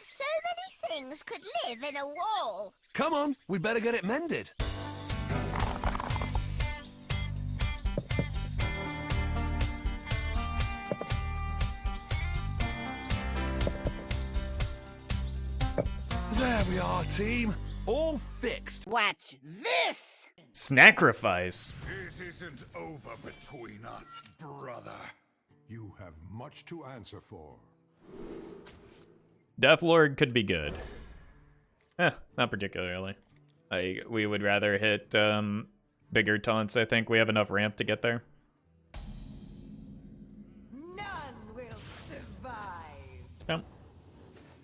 that so many things could live in a wall. Come on, we better get it mended. There we are, team. All fixed. Watch this! Snacrifice. It isn't over between us, brother. You have much to answer for. Deathlord could be good. Not particularly. We would rather hit bigger taunts, I think. We have enough ramp to get there. None will survive. Yeah.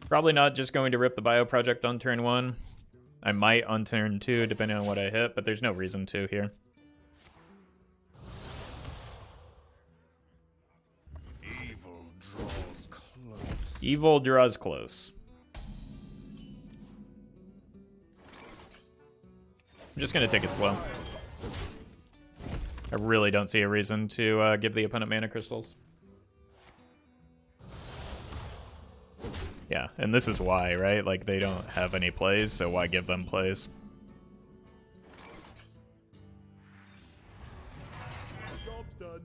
Probably not just going to rip the bio project on turn 1. I might on turn 2, depending on what I hit, but there's no reason to here. Evil draws close. Evil draws close. I'm just going to take it slow. I really don't see a reason to give the opponent mana crystals. Yeah, and this is why, right? Like, they don't have any plays, so why give them plays? Job's done.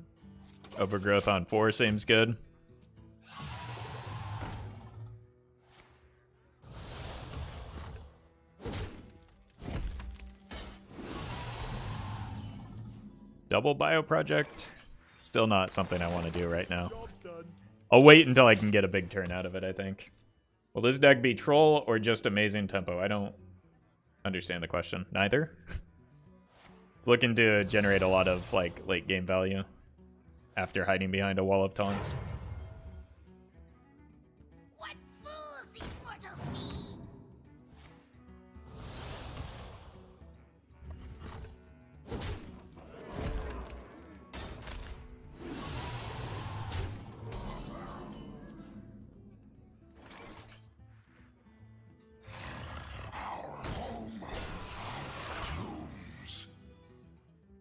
Overgrowth on 4 seems good. Double bio project? Still not something I want to do right now. Job's done. I'll wait until I can get a big turn out of it, I think. Will this deck be troll or just amazing tempo? I don't understand the question. Neither? It's looking to generate a lot of like late game value after hiding behind a wall of taunts. What fools these mortals be!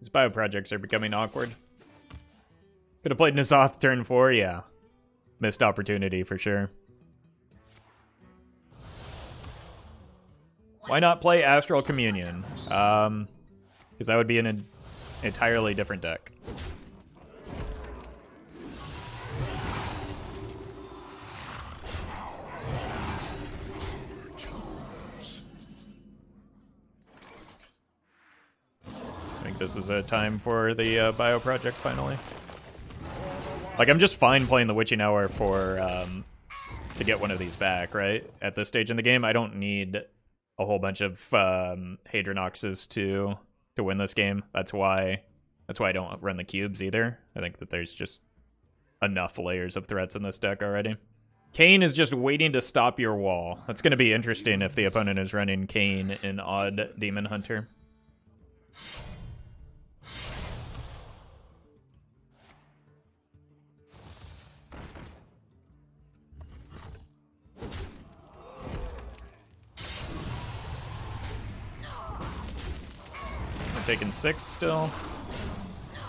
These bio projects are becoming awkward. Could have played N'Zoth turn 4, yeah. Missed opportunity for sure. Why not play Astral Communion? Because that would be an entirely different deck. I think this is a time for the bio project finally. Like, I'm just fine playing the Witching Hour for to get one of these back, right? At this stage in the game, I don't need a whole bunch of Hadronoxes to win this game. That's why I don't run the cubes either. I think that there's just enough layers of threats in this deck already. Kayn is just waiting to stop your wall. That's going to be interesting if the opponent is running Kayn in Odd Demon Hunter. We're taking 6 still.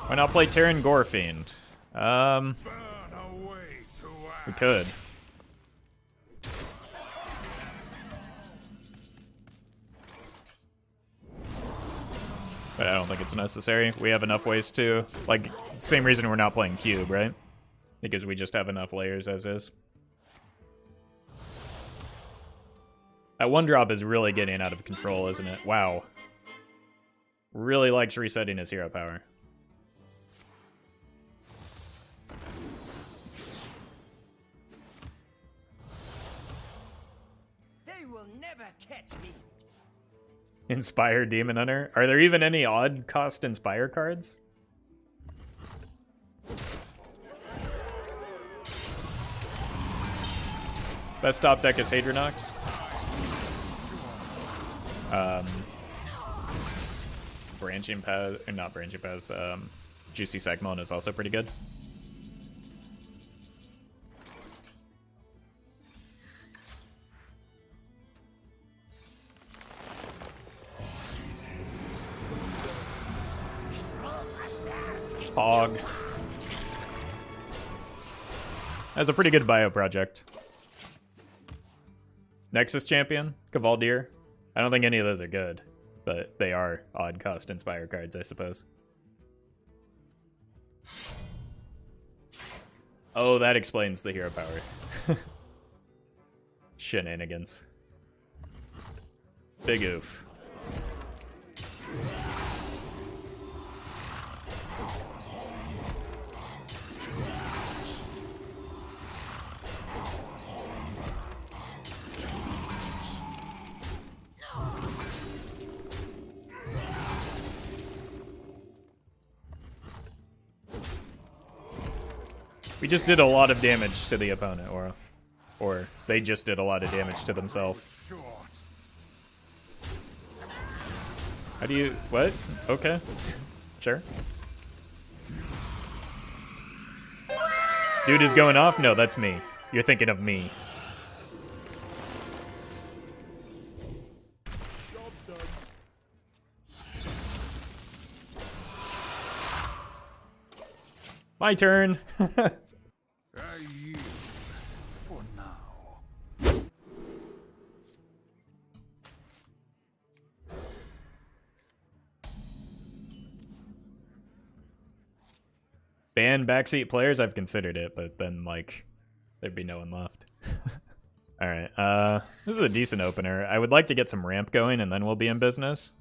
Why not play Terran Gorefiend? Burn away to We could. But I don't think it's necessary. We have enough ways to, like, same reason we're not playing Cube, right? Because we just have enough layers as is. That 1-drop is really getting out of control, isn't it? Wow. Really likes resetting his hero power. They will never catch me. Inspire Demon Hunter. Are there even any odd cost Inspire cards? Best top deck is Hadronox. Branching Paths, or not Branching Paths, Juicy Psychmelon is also pretty good. Hog. That's a pretty good bio project. Nexus Champion, Cavaldier. I don't think any of those are good, but they are odd cost Inspire cards, I suppose. Oh, that explains the hero power. Shenanigans. Big oof. We just did a lot of damage to the opponent, or they just did a lot of damage to themselves. How do you... what? Okay. Sure. Dude is going off? No, that's me. You're thinking of me. My turn. I yield for now. Ban backseat players? I've considered it, but then, like, there'd be no one left. Alright, this is a decent opener. I would like to get some ramp going, and then we'll be in business.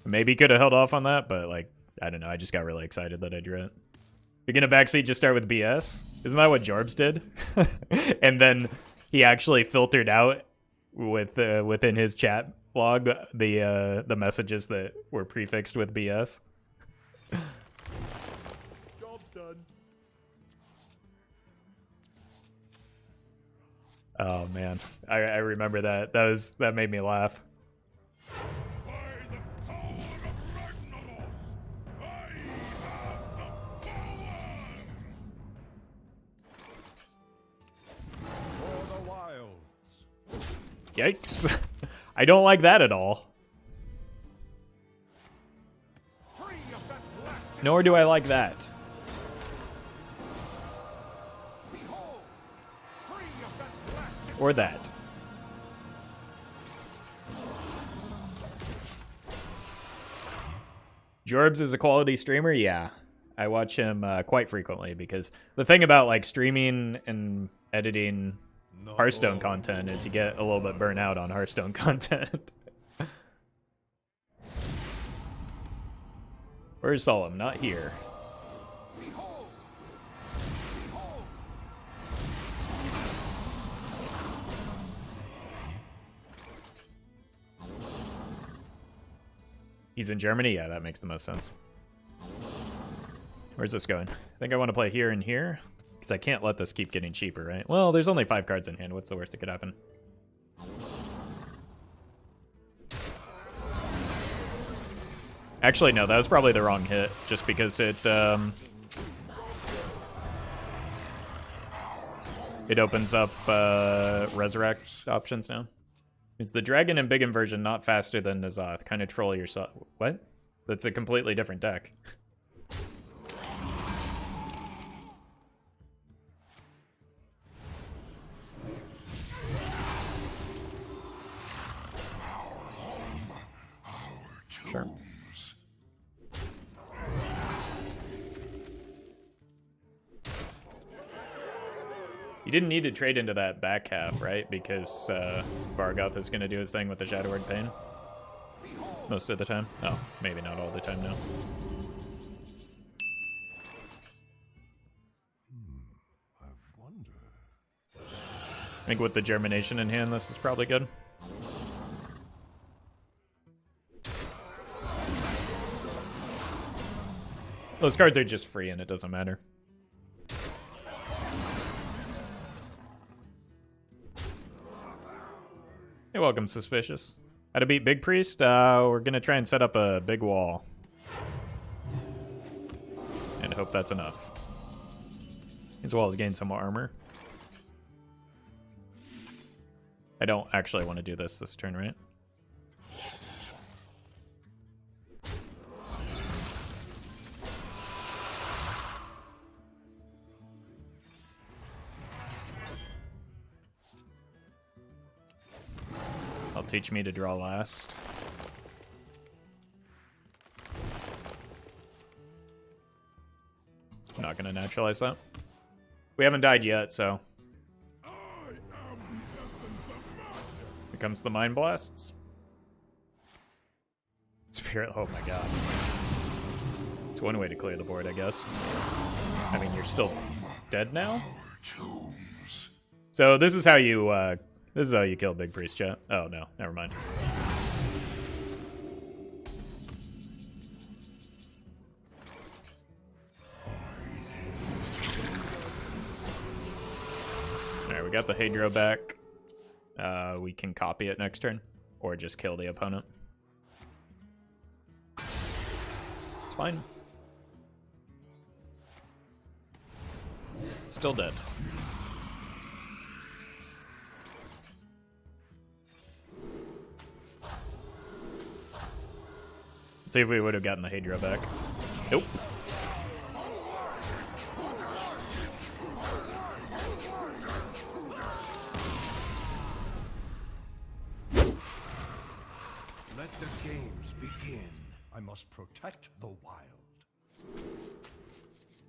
Maybe could have held off on that, but, like, I don't know. I just got really excited that I drew it. You're gonna backseat, just start with BS? Isn't that what Jorbs did? And then he actually filtered out with within his chat log the messages that were prefixed with BS. Job's done. Oh man, I remember that. That made me laugh. Yikes. I don't like that at all. Nor do I like that. Or that. Jorbs is a quality streamer? Yeah. I watch him quite frequently because the thing about like streaming and editing Hearthstone content is you get a little bit burnt out on Hearthstone content. Where's Solemn? Not here. He's in Germany? Yeah, that makes the most sense. Where's this going? I think I want to play here and here. Because I can't let this keep getting cheaper, right? Well, there's only 5 cards in hand. What's the worst that could happen? Actually, no, that was probably the wrong hit. Just because it opens up resurrect options now. Is the dragon in big inversion not faster than N'Zoth? Kind of troll yourself. What? That's a completely different deck. Sure. You didn't need to trade into that back half, right? Because Vargoth is going to do his thing with the Shadowward Pain. Most of the time. Oh, maybe not all the time now. I think with the Germination in hand, this is probably good. Those cards are just free and it doesn't matter. Hey, welcome, Suspicious. How to beat Big Priest? We're gonna try and set up a big wall. And hope that's enough. As well as gain some more armor. I don't actually want to do this turn, right? teach me to draw last. I'm not gonna naturalize that. We haven't died yet, so. Here comes the Mind Blasts. Spirit, oh my god. It's one way to clear the board, I guess. I mean, you're still dead now? So this is how you kill Big Priest, chat. Oh no, never mind. Alright, we got the Hadro back. We can copy it next turn, or just kill the opponent. It's fine. Still dead. Let's see if we would have gotten the Hadro back. Nope. Let the games begin. I must protect the wild.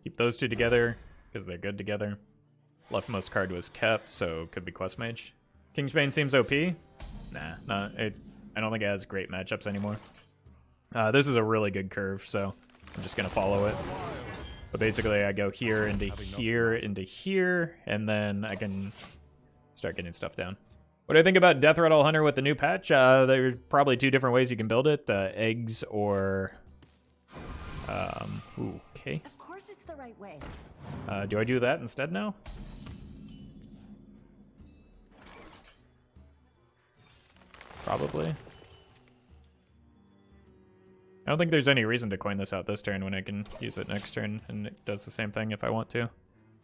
Keep those two together, because they're good together. Leftmost card was kept, so could be Quest Mage. Kingsbane seems OP. Nah, I don't think it has great matchups anymore. This is a really good curve, so I'm just going to follow it. But basically, I go here, into here, and then I can start getting stuff down. What do I think about Death Rattle Hunter with the new patch? There's probably two different ways you can build it. Eggs or... ooh, okay. Of course it's the right way. Do I do that instead now? Probably. I don't think there's any reason to coin this out this turn when I can use it next turn, and it does the same thing if I want to.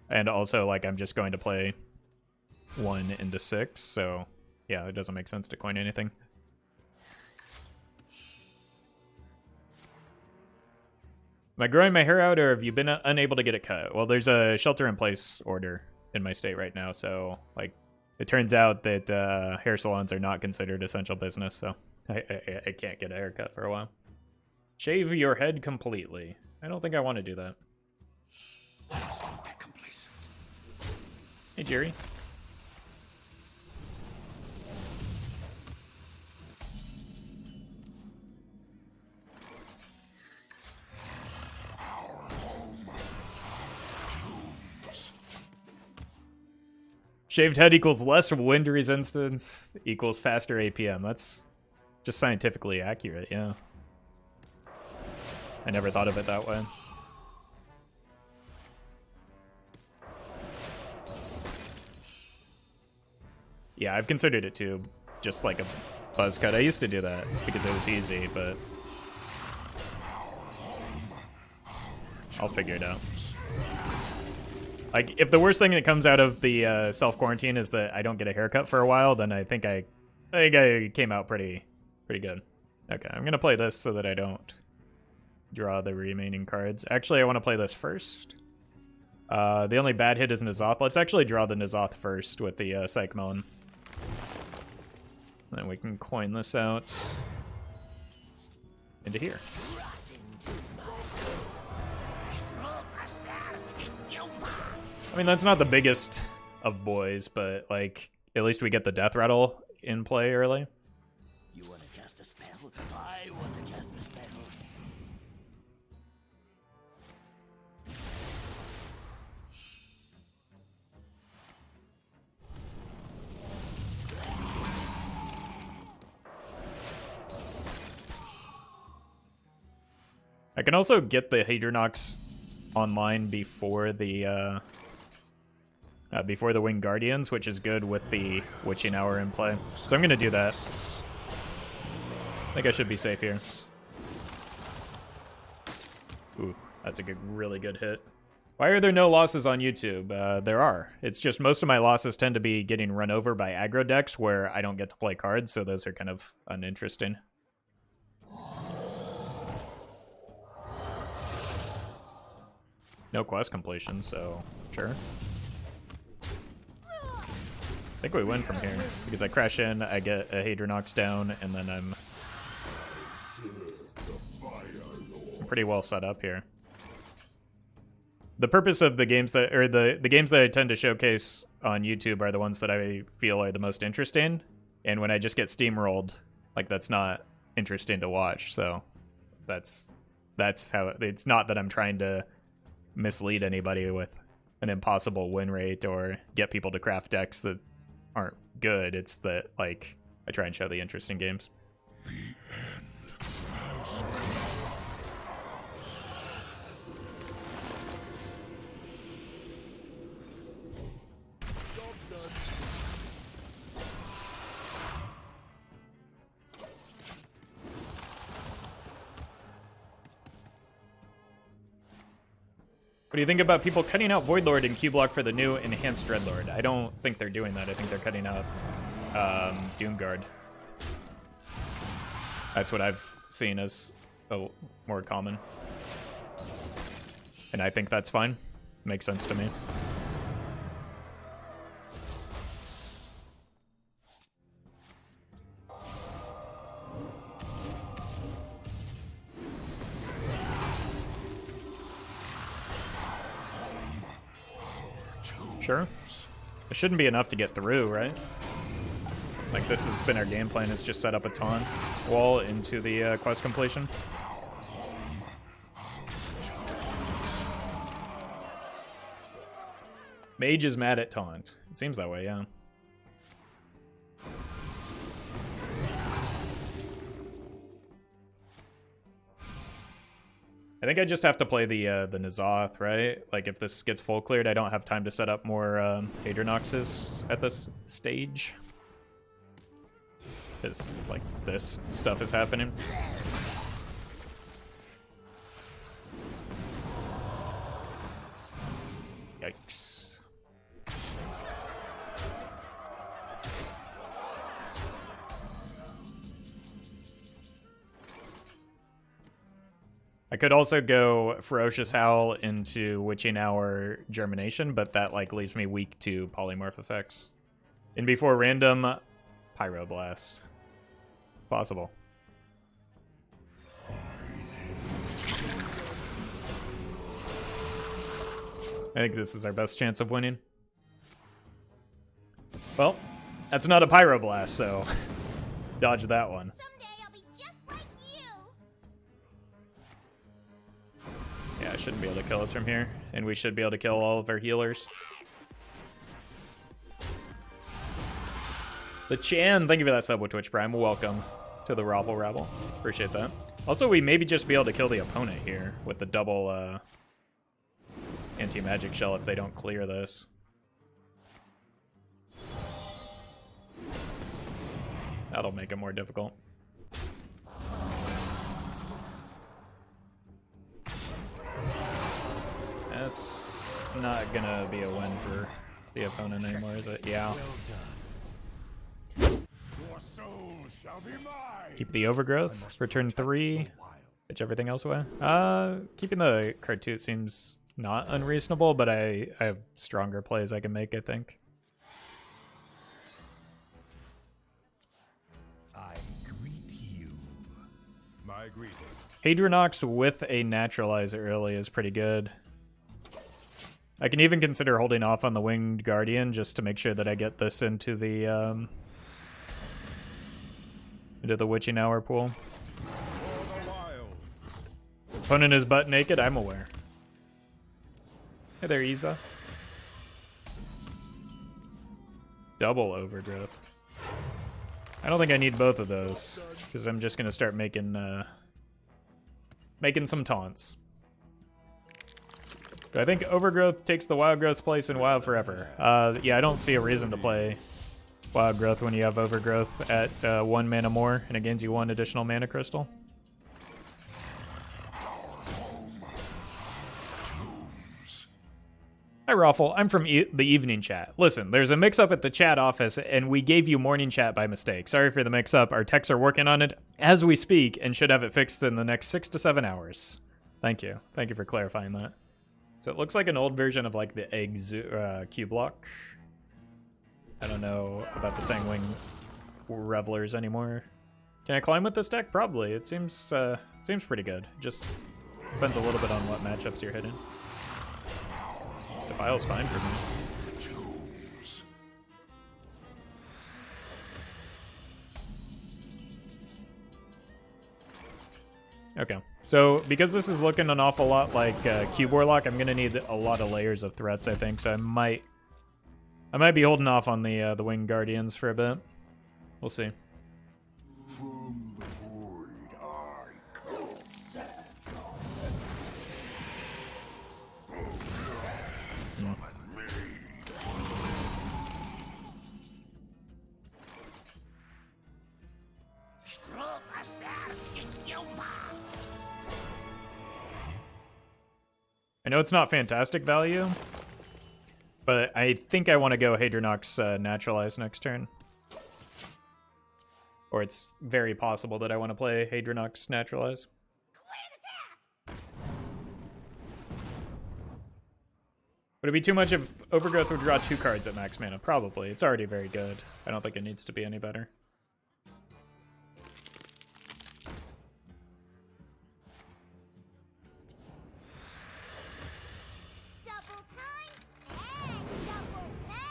And also, like, I'm just going to play 1 into 6, so yeah, it doesn't make sense to coin anything. Am I growing my hair out, or have you been unable to get it cut? Well, there's a shelter-in-place order in my state right now, so, like, it turns out that hair salons are not considered essential business, so I can't get a haircut for a while. Shave your head completely. I don't think I want to do that. Hey, Jerry. Shaved head equals less wind resistance equals faster APM. That's just scientifically accurate, yeah. I never thought of it that way. Yeah, I've considered it too, just like a buzz cut. I used to do that because it was easy, but I'll figure it out. Like, if the worst thing that comes out of the self-quarantine is that I don't get a haircut for a while, then I think I came out pretty good. Okay, I'm gonna play this so that I don't draw the remaining cards. Actually, I want to play this first. The only bad hit is N'Zoth. Let's actually draw the N'Zoth first with the Psychmelon. Then we can coin this out into here. I mean, that's not the biggest of boys, but, like, at least we get the Death Rattle in play early. You want to cast a spell? I want to cast a spell. I can also get the Hadronox online before the Winged Guardians, which is good with the Witching Hour in play. So I'm gonna do that. I think I should be safe here. Ooh, that's a really good hit. Why are there no losses on YouTube? There are. It's just most of my losses tend to be getting run over by aggro decks where I don't get to play cards, so those are kind of uninteresting. No quest completion, so sure. I think we win from here because I crash in, I get a Hadronox down, and then I'm pretty well set up here. The purpose of the games that, or the games that I tend to showcase on YouTube are the ones that I feel are the most interesting. And when I just get steamrolled, like, that's not interesting to watch. So that's how it's not that I'm trying to mislead anybody with an impossible win rate or get people to craft decks that aren't good. It's that, like, I try and show the interesting games. What do you think about people cutting out Voidlord and Q-Block for the new enhanced Dreadlord? I don't think they're doing that. I think they're cutting out Doomguard. That's what I've seen as more common. And I think that's fine. Makes sense to me. Sure. It shouldn't be enough to get through, right? Like, this has been our game plan, is just set up a taunt wall into the quest completion. Mage is mad at taunt. It seems that way, yeah. I think I just have to play the N'Zoth, right? Like, if this gets full cleared, I don't have time to set up more Hadronoxes at this stage. Because, like, this stuff is happening. Yikes. I could also go Ferocious Howl into Witching Hour Germination, but that, like, leaves me weak to polymorph effects. And before random, Pyroblast. Possible. I think this is our best chance of winning. Well, that's not a Pyroblast, so dodge that one. Yeah, it shouldn't be able to kill us from here, and we should be able to kill all of our healers. The Chan, thank you for that sub with Twitch Prime. Welcome to the Roffle Rabble. Appreciate that. Also, we maybe just be able to kill the opponent here with the double anti-magic shell if they don't clear this. That'll make it more difficult. That's not gonna be a win for the opponent anymore, is it? Yeah. Keep the Overgrowth for turn 3. Pitch everything else away. Keeping the Khartut seems not unreasonable, but I have stronger plays I can make, I think. I greet you. My greeting. Hadronox with a Naturalize early is pretty good. I can even consider holding off on the Winged Guardian just to make sure that I get this into the Witching Hour pool. Opponent is butt naked, I'm aware. Hey there, Isa. Double Overgrowth. I don't think I need both of those, because I'm just gonna start making some taunts. I think Overgrowth takes the Wild Growth's place in Wild forever. Yeah, I don't see a reason to play Wild Growth when you have Overgrowth at 1 mana more, and it gains you 1 additional mana crystal. Hi, Roffle. I'm from the evening chat. Listen, there's a mix-up at the chat office, and we gave you morning chat by mistake. Sorry for the mix-up. Our techs are working on it as we speak and should have it fixed in the next 6 to 7 hours. Thank you. Thank you for clarifying that. So it looks like an old version of, like, the eggs Q-Block. I don't know about the Sangwing Revelers anymore. Can I climb with this deck? Probably. It seems pretty good. Just depends a little bit on what matchups you're hitting. Defile's fine for me. Okay, so because this is looking an awful lot like Cube Warlock, I'm gonna need a lot of layers of threats, I think. So I might be holding off on the Winged Guardians for a bit. We'll see. From the void I come. I know it's not fantastic value, but I think I want to go Hadronox Naturalize next turn. Or it's very possible that I want to play Hadronox Naturalize. Would it be too much if Overgrowth would draw 2 cards at max mana? Probably. It's already very good. I don't think it needs to be any better. Double time and double pay.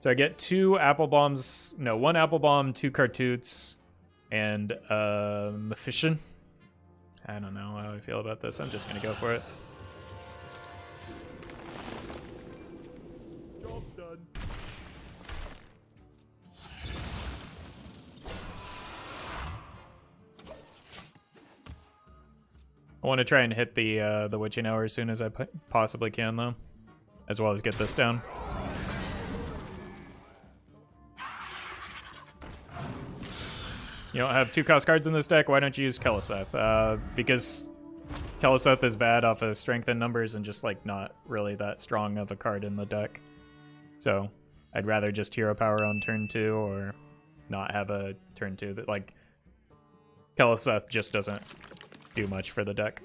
So I get 2 Applebaums, no, 1 Applebaum, 2 Khartuts, and Msshi'fn. I don't know how I feel about this. I'm just gonna go for it. Job's done. I want to try and hit the Witching Hour as soon as I possibly can, though, as well as get this down. You don't have 2-cost cards in this deck. Why don't you use Keleseth? Because Keleseth is bad off of strength and numbers and just like not really that strong of a card in the deck. So I'd rather just hero power on turn 2 or not have a turn 2 that like Keleseth just doesn't do much for the deck.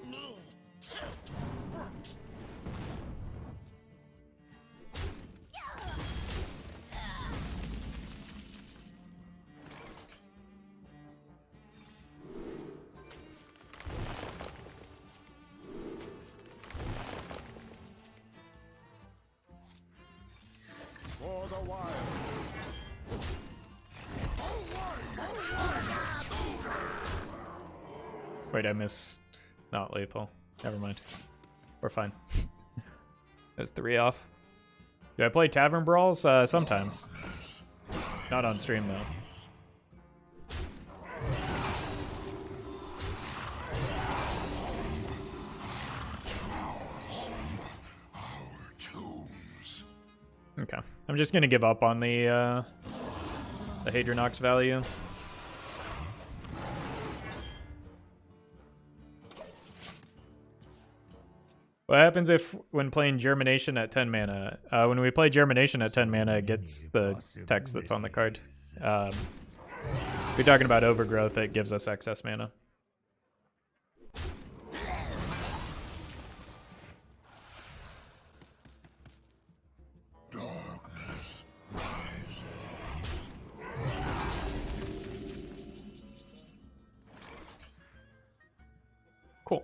For the wild. Wait, I missed not lethal. Never mind. We're fine. There's 3 off. Do I play Tavern Brawls? Sometimes. Not on stream, though. Okay. I'm just gonna give up on the Hadronox value. What happens if, when playing Germination at 10 mana? When we play Germination at 10 mana, it gets the text that's on the card. If you're talking about Overgrowth, it gives us excess mana. Darkness rises. Cool.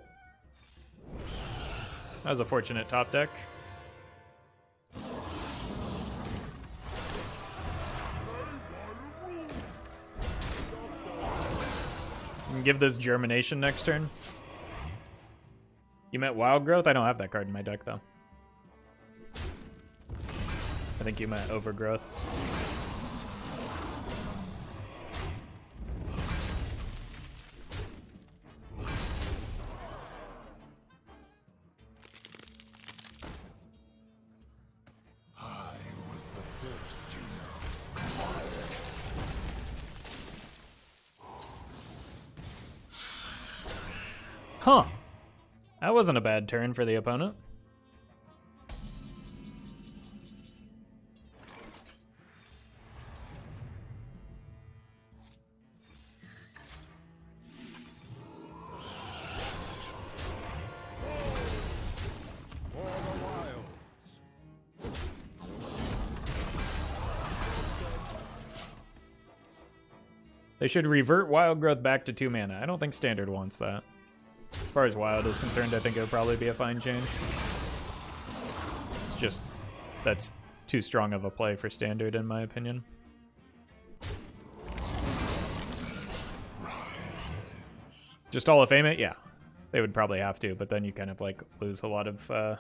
That was a fortunate top deck. And give this Germination next turn. You meant Wild Growth? I don't have that card in my deck, though. I think you meant Overgrowth. I was the first, you know. Huh. That wasn't a bad turn for the opponent. They should revert Wild Growth back to 2 mana. I don't think Standard wants that. As far as Wild is concerned, I think it would probably be a fine change. It's just, that's too strong of a play for Standard, in my opinion. Just Hall of Fame it? Yeah. They would probably have to, but then you kind of like lose a lot of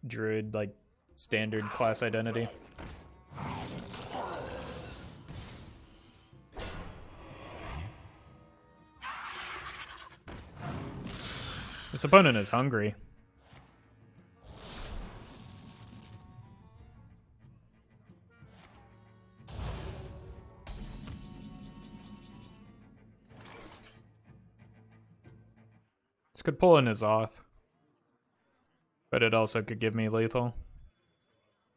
Druid, like, Standard class identity. This opponent is hungry. This could pull in his Oth. But it also could give me lethal.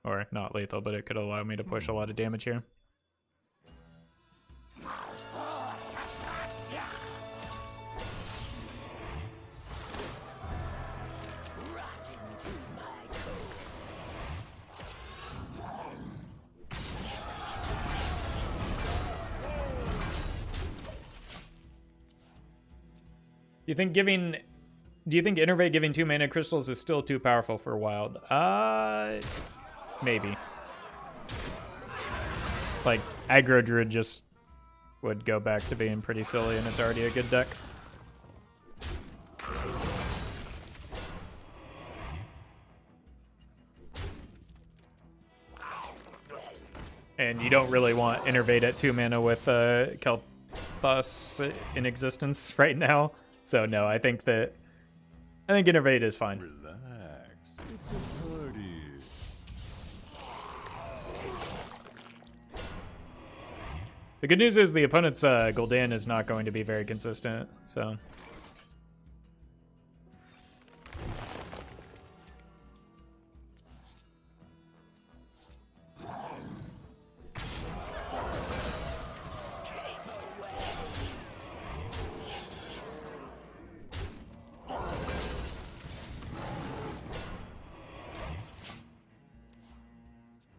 Or not lethal, but it could allow me to push a lot of damage here. Do you think Innervate giving 2 mana crystals is still too powerful for Wild? Maybe. Like, aggro Druid just would go back to being pretty silly, and it's already a good deck. And you don't really want Innervate at 2 mana with Kel'Thas in existence right now. So no, I think Innervate is fine. Relax. It's a party. The good news is the opponent's Gul'dan is not going to be very consistent, so.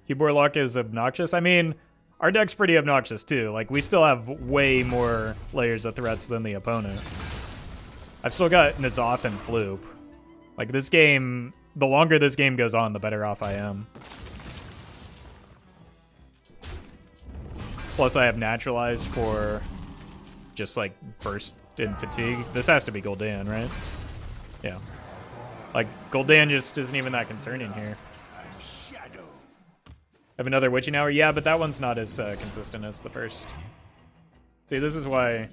Keyboard lock is obnoxious. I mean, our deck's pretty obnoxious too. Like, we still have way more layers of threats than the opponent. I've still got N'Zoth and Floop. Like, this game, the longer this game goes on, the better off I am. Plus, I have Naturalize for just, like, burst and fatigue. This has to be Gul'dan, right? Yeah. Like, Gul'dan just isn't even that concerning here. Have another Witching Hour? Yeah, but that one's not as consistent as the first. See, this is why...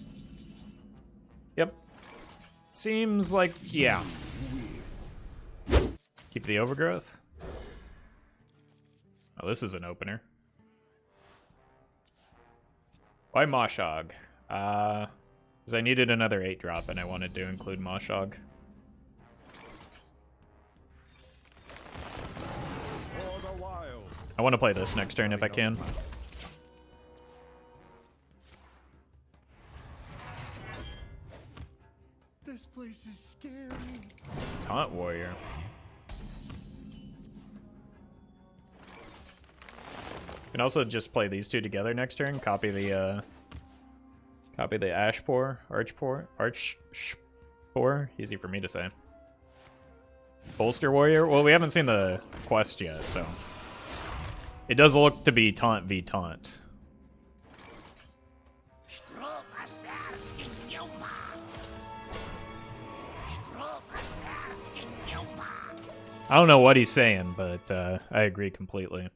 Yep. Seems like... Yeah. Keep the Overgrowth. Oh, this is an opener. Why Mosh'Ogg? Because I needed another 8-drop and I wanted to include Mosh'Ogg. I want to play this next turn if I can. This place is scary. Taunt Warrior. You can also just play these two together next turn. Copy the Archspore, easy for me to say. Bolster Warrior. Well, we haven't seen the quest yet, so it does look to be Taunt v Taunt. I don't know what he's saying, but I agree completely.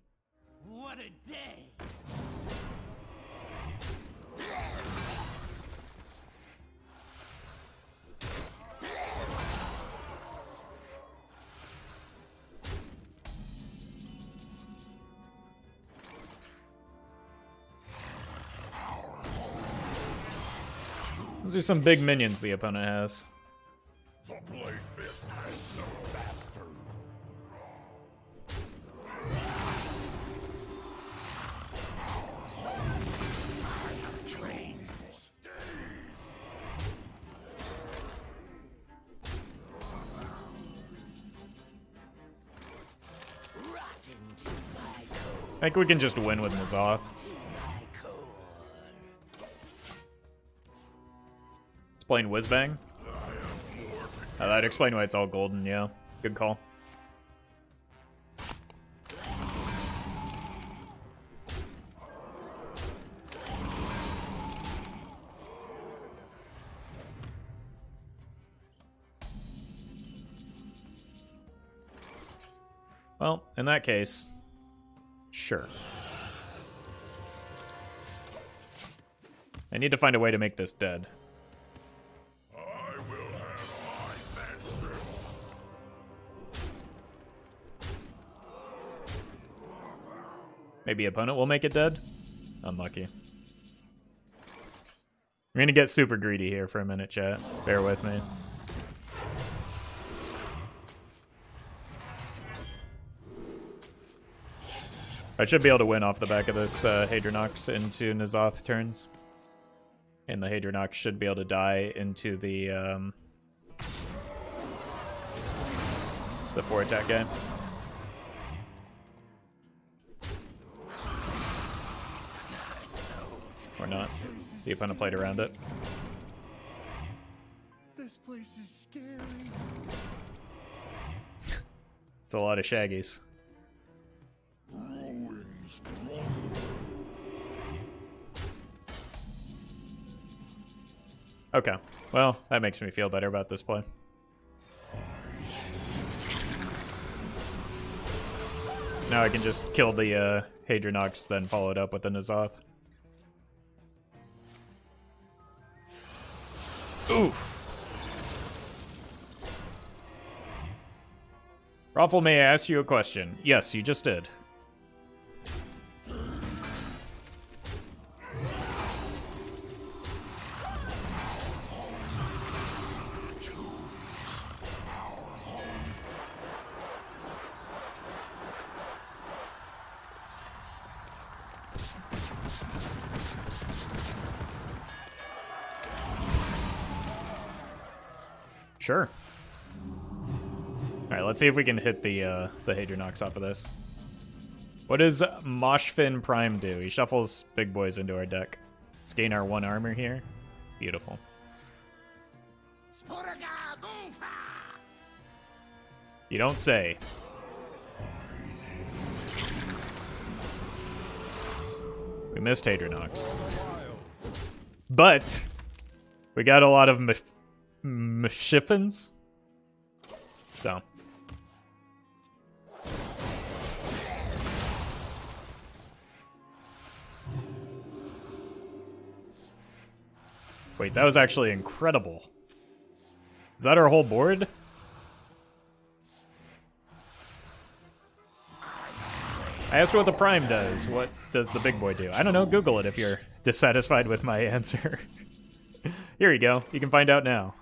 What a day! Those are some big minions the opponent has. The blade fist has no master. Train stays. I think we can just win with N'Zoth. It's playing Whizbang. That'd explain why it's all golden, yeah. Good call. Well, in that case, sure. I need to find a way to make this dead. I will have my vengeance. Maybe opponent will make it dead? Unlucky. I'm gonna get super greedy here for a minute, chat. Bear with me. I should be able to win off the back of this Hadronox into N'Zoth turns. And the Hadronox should be able to die into the 4-attack guy. Or not. The opponent played around it. This place is scary. It's a lot of Shaggies. Okay, well, that makes me feel better about this play. So now I can just kill the Hadronox, then follow it up with the N'Zoth. Oof. Roffle, may I ask you a question? Yes, you just did. Sure. Alright, let's see if we can hit the Hadronox off of this. What does Mosh'Fn Prime do? He shuffles big boys into our deck. Let's gain our 1 armor here. Beautiful. You don't say. We missed Hadronox. But we got a lot of Msshi'fns. So. Wait, that was actually incredible. Is that our whole board? I asked what the Prime does. What does the big boy do? I don't know. Google it if you're dissatisfied with my answer. Here you go. You can find out now.